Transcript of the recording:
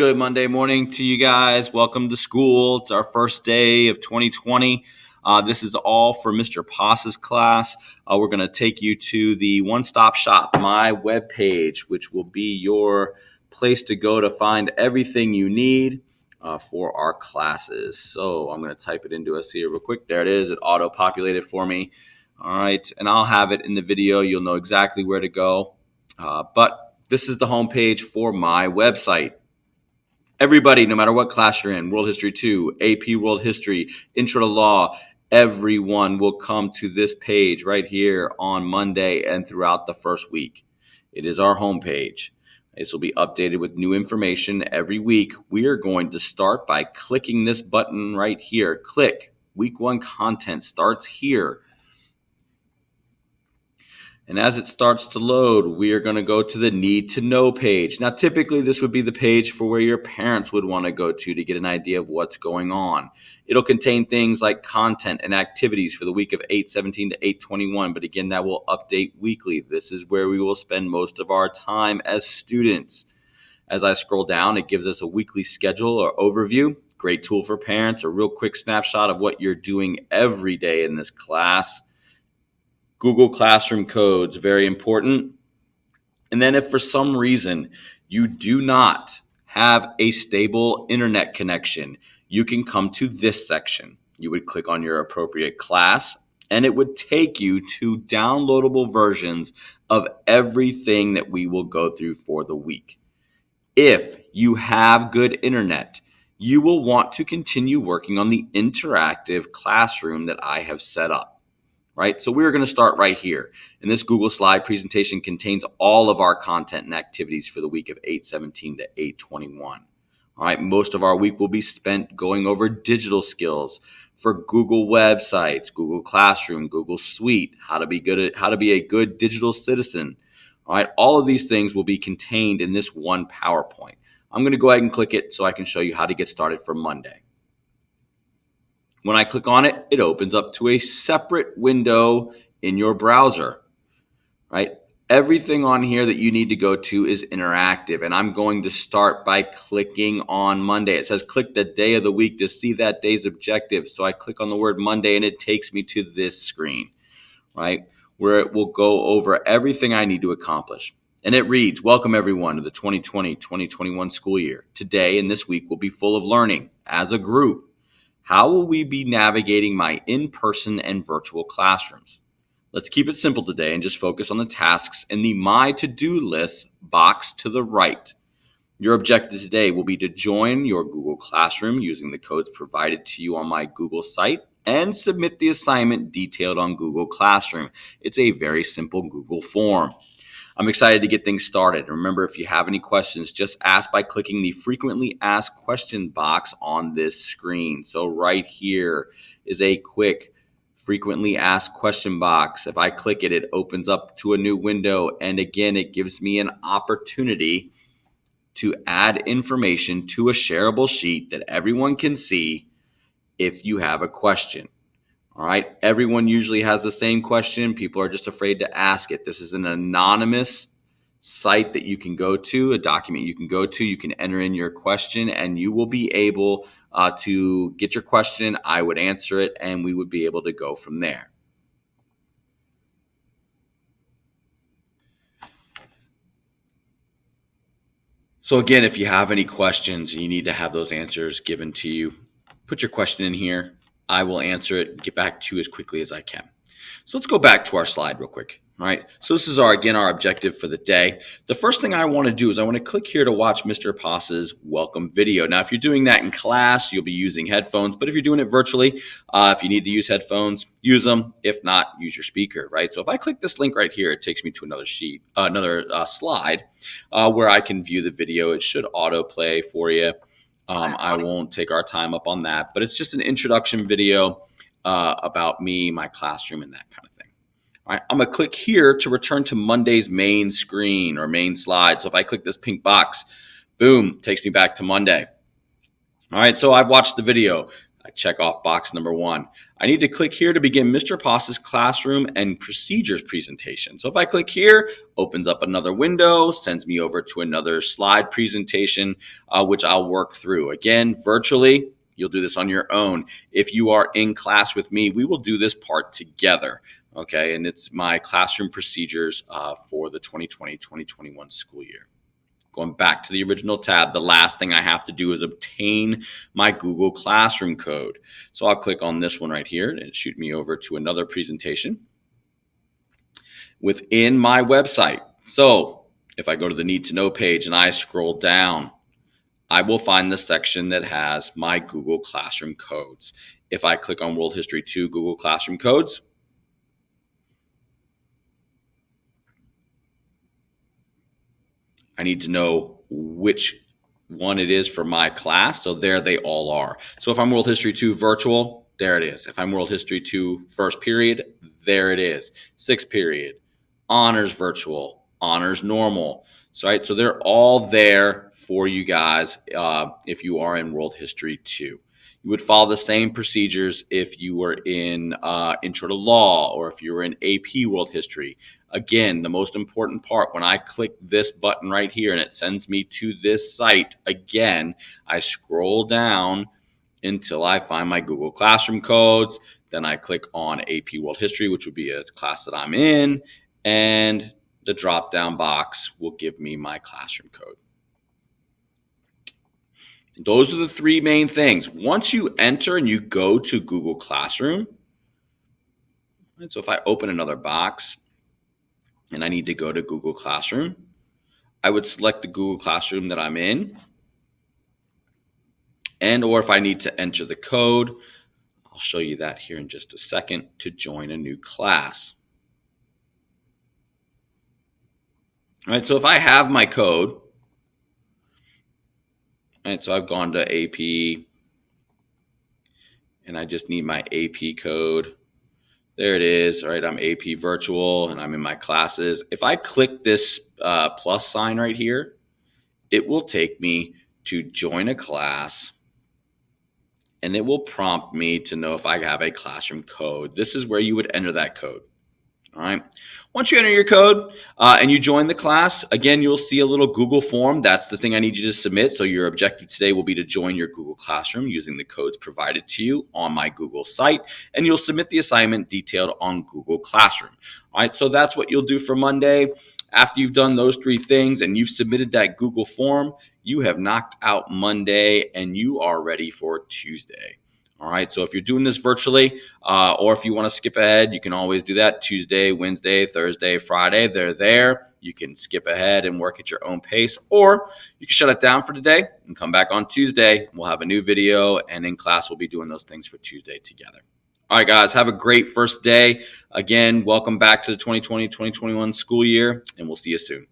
Good Monday morning to you guys. Welcome to school. It's our first day of 2020. This is all for Mr. Poss's class. We're going to take you to the one-stop shop, my webpage, which will be your place to go to find everything you need for our classes. So I'm going to type it into us here real quick. There it is. It auto-populated for me. All right, and I'll have it in the video. You'll know exactly where to go. But this is the homepage for my website. Everybody, no matter what class you're in, World History 2, AP World History, Intro to Law, everyone will come to this page right here on Monday and throughout the first week. It is our homepage. This will be updated with new information every week. We are going to start by clicking this button right here. Click. Week 1 content starts here. And as it starts to load, we are going to go to the Need to Know page. Now, typically, this would be the page for where your parents would want to go to get an idea of what's going on. It'll contain things like content and activities for the week of 8/17 to 8/21. But again, that will update weekly. This is where we will spend most of our time as students. As I scroll down, it gives us a weekly schedule or overview. Great tool for parents, a real quick snapshot of what you're doing every day in this class. Google Classroom codes, very important. And then if for some reason you do not have a stable internet connection, you can come to this section. You would click on your appropriate class, and it would take you to downloadable versions of everything that we will go through for the week. If you have good internet, you will want to continue working on the interactive classroom that I have set up. Right? So we're going to start right here. And this Google slide presentation contains all of our content and activities for the week of 8/17 to 8/21. All right, most of our week will be spent going over digital skills for Google websites, Google Classroom, Google Suite, how to be a good digital citizen. All right, all of these things will be contained in this one PowerPoint. I'm going to go ahead and click it so I can show you how to get started for Monday. When I click on it, it opens up to a separate window in your browser, right? Everything on here that you need to go to is interactive, and I'm going to start by clicking on Monday. It says click the day of the week to see that day's objective. So I click on the word Monday, and it takes me to this screen, right, where it will go over everything I need to accomplish. And it reads, welcome everyone to the 2020-2021 school year. Today and this week will be full of learning as a group. How will we be navigating my in-person and virtual classrooms? Let's keep it simple today and just focus on the tasks in the My To-Do List box to the right. Your objective today will be to join your Google Classroom using the codes provided to you on my Google site and submit the assignment detailed on Google Classroom. It's a very simple Google form. I'm excited to get things started. Remember, if you have any questions, just ask by clicking the frequently asked question box on this screen. So right here is a quick frequently asked question box. If I click it, it opens up to a new window. And again, it gives me an opportunity to add information to a shareable sheet that everyone can see if you have a question. All right, everyone usually has the same question. People are just afraid to ask it. This is an anonymous site that you can go to, a document you can go to. You can enter in your question, and you will be able to get your question. I would answer it, and we would be able to go from there. So again, if you have any questions, you need to have those answers given to you. Put your question in here. I will answer it and get back to you as quickly as I can. So let's go back to our slide real quick. All right. So this is our objective for the day. The first thing I want to do is I want to click here to watch Mr. Poss's welcome video. Now, if you're doing that in class, you'll be using headphones. But if you're doing it virtually, if you need to use headphones, use them. If not, use your speaker, right? So if I click this link right here, it takes me to another slide where I can view the video. It should autoplay for you. I won't take our time up on that, but it's just an introduction video about me, my classroom, and that kind of thing. All right, I'm going to click here to return to Monday's main screen or main slide. So if I click this pink box, boom, takes me back to Monday. All right, so I've watched the video. I check off box number 1. I need to click here to begin Mr. Poss's classroom and procedures presentation. So if I click here, opens up another window, sends me over to another slide presentation, which I'll work through. Again, virtually, you'll do this on your own. If you are in class with me, we will do this part together. Okay, and it's my classroom procedures for the 2020-2021 school year. Going back to the original tab, the last thing I have to do is obtain my Google Classroom code. So I'll click on this one right here and shoot me over to another presentation within my website. So if I go to the Need to Know page and I scroll down, I will find the section that has my Google Classroom codes. If I click on World History 2 Google Classroom codes, I need to know which one it is for my class. So there they all are. So if I'm World History 2 virtual, there it is. If I'm World History 2 first period, there it is. Sixth period, honors virtual, honors normal. So they're all there for you guys if you are in World History 2. You would follow the same procedures if you were in Intro to Law or if you were in AP World History. Again, the most important part, when I click this button right here and it sends me to this site, again, I scroll down until I find my Google Classroom codes. Then I click on AP World History, which would be a class that I'm in, and the drop-down box will give me my classroom code. Those are the three main things. Once you enter and you go to Google Classroom, right, so if I open another box and I need to go to Google Classroom, I would select the Google Classroom that I'm in. And or if I need to enter the code, I'll show you that here in just a second, to join a new class. All right, so if I have my code, right, so I've gone to AP and I just need my AP code. There it is. All right, I'm AP Virtual and I'm in my classes. If I click this plus sign right here, it will take me to join a class and it will prompt me to know if I have a classroom code. This is where you would enter that code. All right. Once you enter your code and you join the class, again, you'll see a little Google form. That's the thing I need you to submit. So your objective today will be to join your Google Classroom using the codes provided to you on my Google site, and you'll submit the assignment detailed on Google Classroom. All right. So that's what you'll do for Monday. After you've done those three things and you've submitted that Google form, you have knocked out Monday and you are ready for Tuesday. All right, so if you're doing this virtually or if you want to skip ahead, you can always do that. Tuesday, Wednesday, Thursday, Friday, they're there. You can skip ahead and work at your own pace, or you can shut it down for today and come back on Tuesday. We'll have a new video, and in class, we'll be doing those things for Tuesday together. All right, guys, have a great first day. Again, welcome back to the 2020-2021 school year, and we'll see you soon.